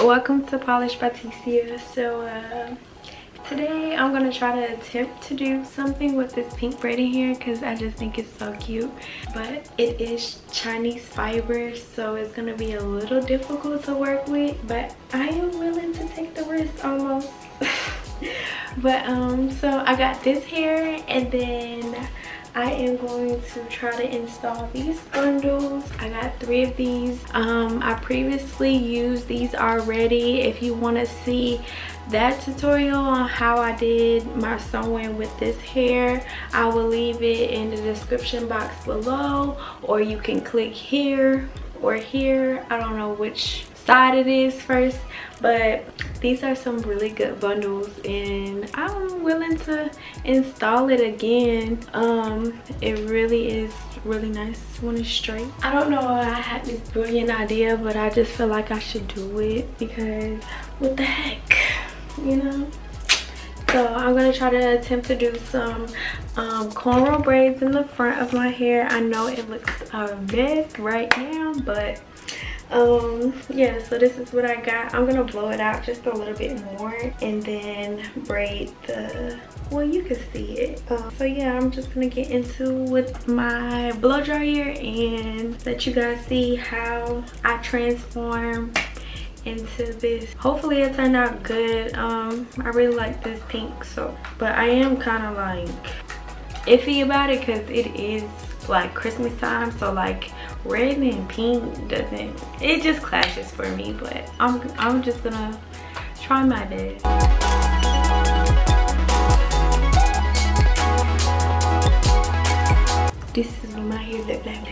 welcome to Polished by Tesia. So today I'm gonna try to attempt to do something with this pink braiding hair because I just think it's so cute, but it is Chinese fiber, so it's gonna be a little difficult to work with, but I am willing to take the risk almost. But so I got this hair, and then I am going to try to install these bundles. I got 3 of these. I previously used these already. If you want to see that tutorial on how I did my sewing with this hair, I will leave it in the description box below, or you can click here or here. I don't know which side it is first, but these are some really good bundles and I'm willing to install it again. It really is really nice when it's straight. I don't know why I had this brilliant idea, but I just feel like I should do it because what the heck, you know? So I'm gonna try to attempt to do some cornrow braids in the front of my hair. I know it looks a mess right now, but yeah, so this is what I got. I'm gonna blow it out just a little bit more and then braid the, well, you can see it. So yeah, I'm just gonna get into with my blow dryer and let you guys see how I transform into this. Hopefully it turned out good. I really like this pink, so, but I am kind of like iffy about it because it is like Christmas time, so like red and pink doesn't, it just clashes for me, but I'm just gonna try my best. This is what my hair look like.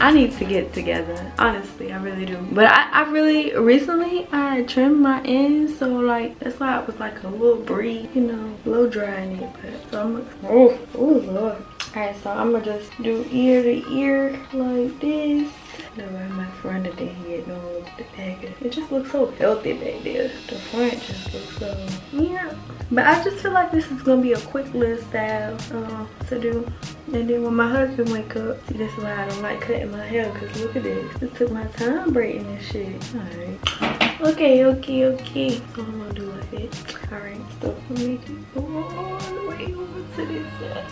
I need to get together, honestly, I really do. But I really recently I trimmed my ends, so like that's why it was like a little breeze, you know, blow drying it. But so I'm gonna, oh lord. Alright, so I'm gonna just do ear to ear like this. No, right, my front of the head, no, the back. It just looks so healthy back there. The front just looks so, yeah. But I just feel like this is gonna be a quick little style to do. And then when my husband wake up, see, that's why I don't like cutting my hair, because look at this. It took my time braiding this shit. Alright. Okay. So I'm gonna do like this. Alright, so let me go all the way over to this side.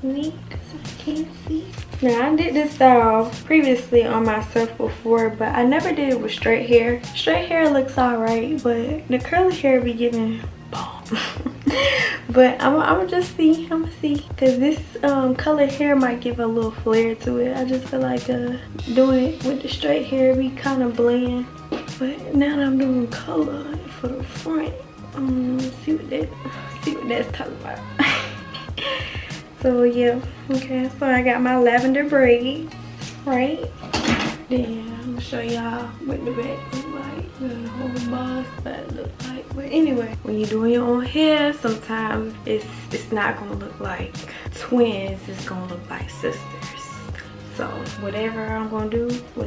Neat, because I can't see. Now I did this style previously on myself before, but I never did it with straight hair. Straight hair looks alright, but the curly hair be giving bomb. But I'm gonna just see, because this colored hair might give a little flare to it. I just feel like doing it with the straight hair be kind of bland. But now that I'm doing color for the front, see what that's talking about. So yeah, okay, so I got my lavender braids, right? Then I'm gonna show y'all what the back look like, the whole boss that look like. But anyway, when you're doing your own hair, sometimes it's not gonna look like twins, it's gonna look like sisters. So whatever I'm gonna do. So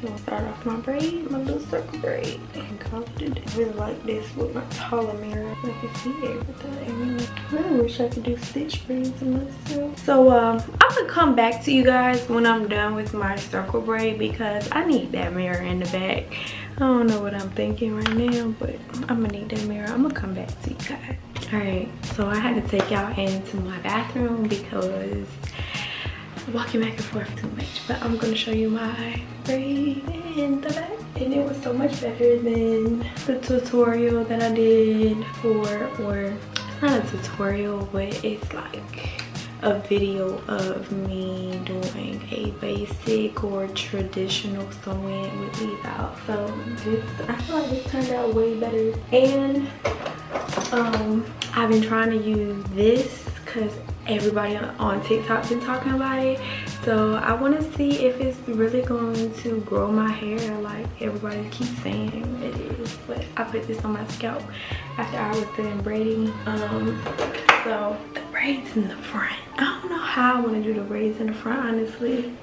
I'll start off my braid, my little circle braid, and call it a day. I really like this with my taller mirror. I can see everything. I wish I could do stitch braids myself. So I'm gonna come back to you guys when I'm done with my circle braid, because I need that mirror in the back. I don't know what I'm thinking right now, but I'm gonna need that mirror. I'm gonna come back to you guys. All right, so I had to take y'all into my bathroom because walking back and forth too much, but I'm gonna show you my braid in the back, and it was so much better than the tutorial that I did for, or it's not a tutorial, but it's like a video of me doing a basic or traditional sewing with leave out. So this, I feel like this turned out way better, and I've been trying to use this because everybody on TikTok been talking about it, so I want to see if it's really going to grow my hair like everybody keeps saying it is. But I put this on my scalp after I was done braiding. So the braids in the front, I don't know how I want to do the braids in the front, honestly.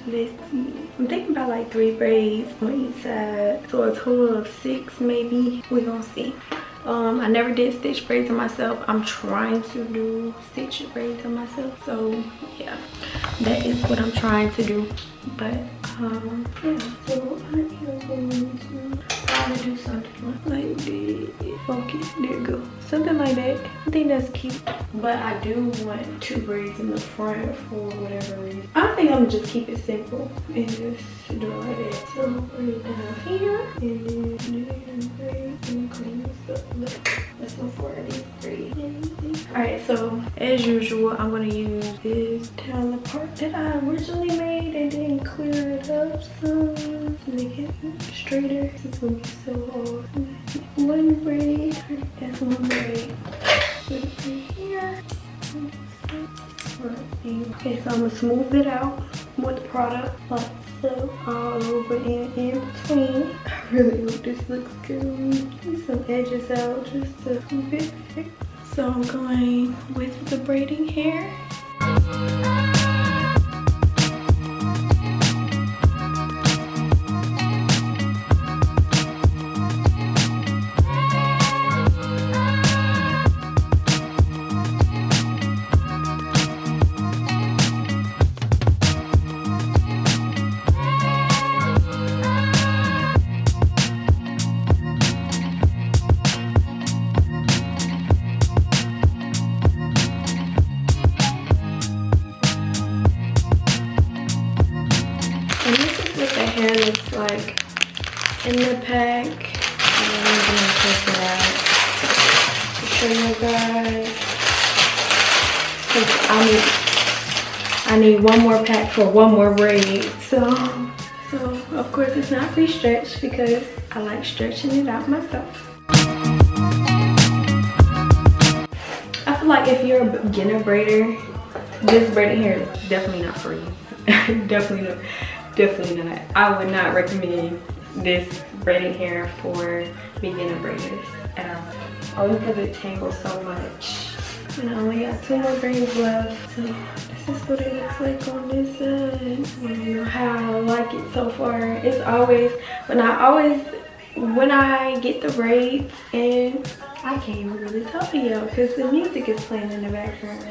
Let's see, I'm thinking about like 3 braids on each side, so a total of 6 maybe. We're gonna see. I never did stitch braids on myself. I'm trying to do stitch braids on myself, so yeah, that is what I'm trying to do. But Yeah, so I am going to try to do something like this. Focus, there you go. Something like that. I think that's cute. But I do want 2 braids in the front for whatever reason. I think I'm gonna just keep it simple and just do it like that. So I'm gonna put it down here and then braids and clean this up. Let's go for these braids. Alright, so as usual, I'm gonna use this towel part that I originally made and then clear it up some to make it straighter. It's gonna be so hard. One braid, that's one braid. Put it right here. Okay, so I'm gonna smooth it out with the product like so, all over and in between. I really hope this looks good. Get some edges out just to keep it back. So I'm going with the braiding hair. And this is what the hair looks like in the pack. And then I'm gonna take it out to show you guys. Cause I need one more pack for one more braid. So of course it's not pre-stretched because I like stretching it out myself. I feel like if you're a beginner braider, this braiding hair is definitely not for you. Definitely not. I would not recommend this braiding hair for beginner braiders at all. Only because it tangles so much. And I only got 2 more braids left. So this is what it looks like on this side. I don't know how I like it so far. It's always, when I get the braids and I can't even really talk to y'all because the music is playing in the background.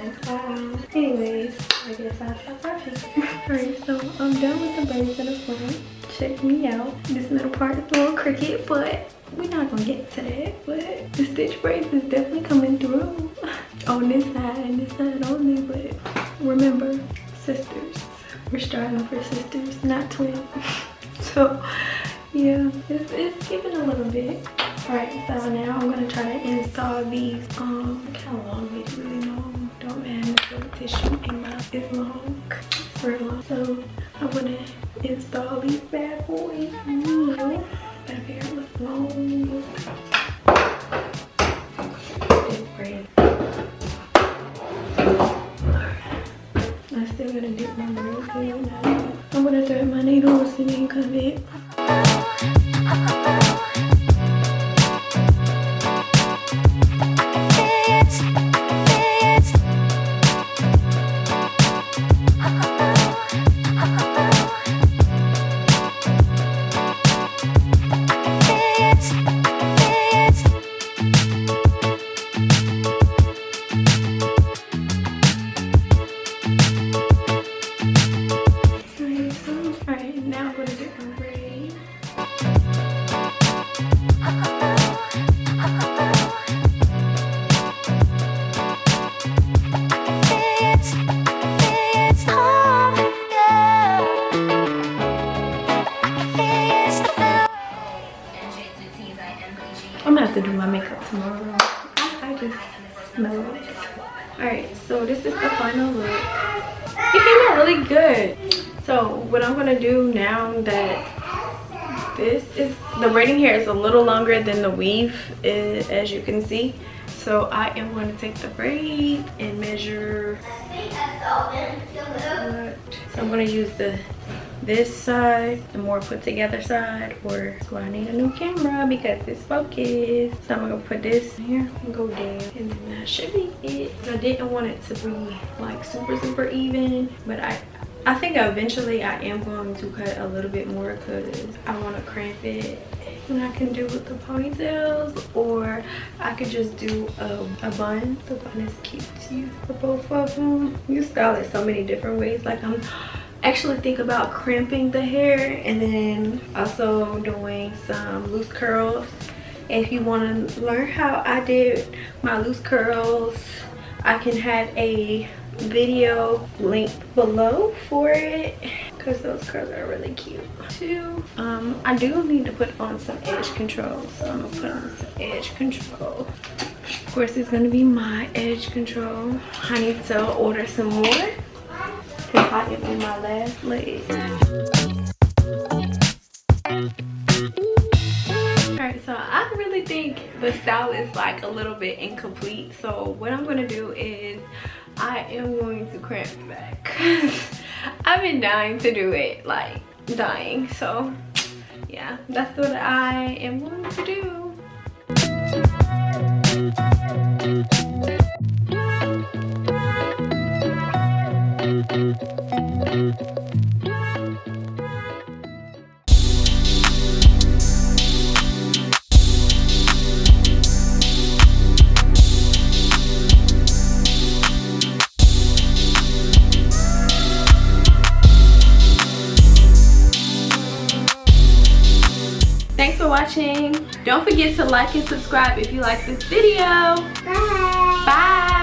Anyways, I guess I'll stop talking. Alright, so I'm done with the braids in the front. Check me out. This middle part is a little crooked, but we're not gonna get to that. But the stitch braids is definitely coming through on this side and this side only. But remember, sisters. We're starting for sisters, not twins. So yeah, it's giving a little bit. Alright, so now I'm gonna try to install these. Look how long it's really long. Don't man, the tissue ain't not as long. It's real long. So I'm gonna install these bad boys. That hair looks long. It's great. I still gotta dip my nails in now. I'm gonna thread my needles and then cut it. I'm gonna have to do my makeup tomorrow. I just smell it. Alright, so this is the final look. It came out really good. So what I'm gonna do now that this is, the braiding hair is a little longer than the weave, as you can see. So I am going to take the braid and measure. So I'm gonna use this side, the more put together side, or so I need a new camera because it's focused. So I'm gonna put this here and go down, and then that should be it. I didn't want it to be like super even, but I think eventually I am going to cut a little bit more because I want to cramp it. And I can do with the ponytails, or I could just do a bun. The bun is cute too for both of them. You style it so many different ways. Like I'm actually think about crimping the hair and then also doing some loose curls. If you want to learn how I did my loose curls, I can have a video linked below for it because those curls are really cute too. I do need to put on some edge control, so I'm gonna put on some edge control. Of course, it's gonna be my edge control. I need to order some more because I am in my last leg. Alright, so I really think the style is like a little bit incomplete. So what I'm gonna do is I am going to crimp back. I've been dying to do it, like dying. So yeah, that's what I am going to do. Thanks for watching. Don't forget to like and subscribe if you like this video. Bye. Bye.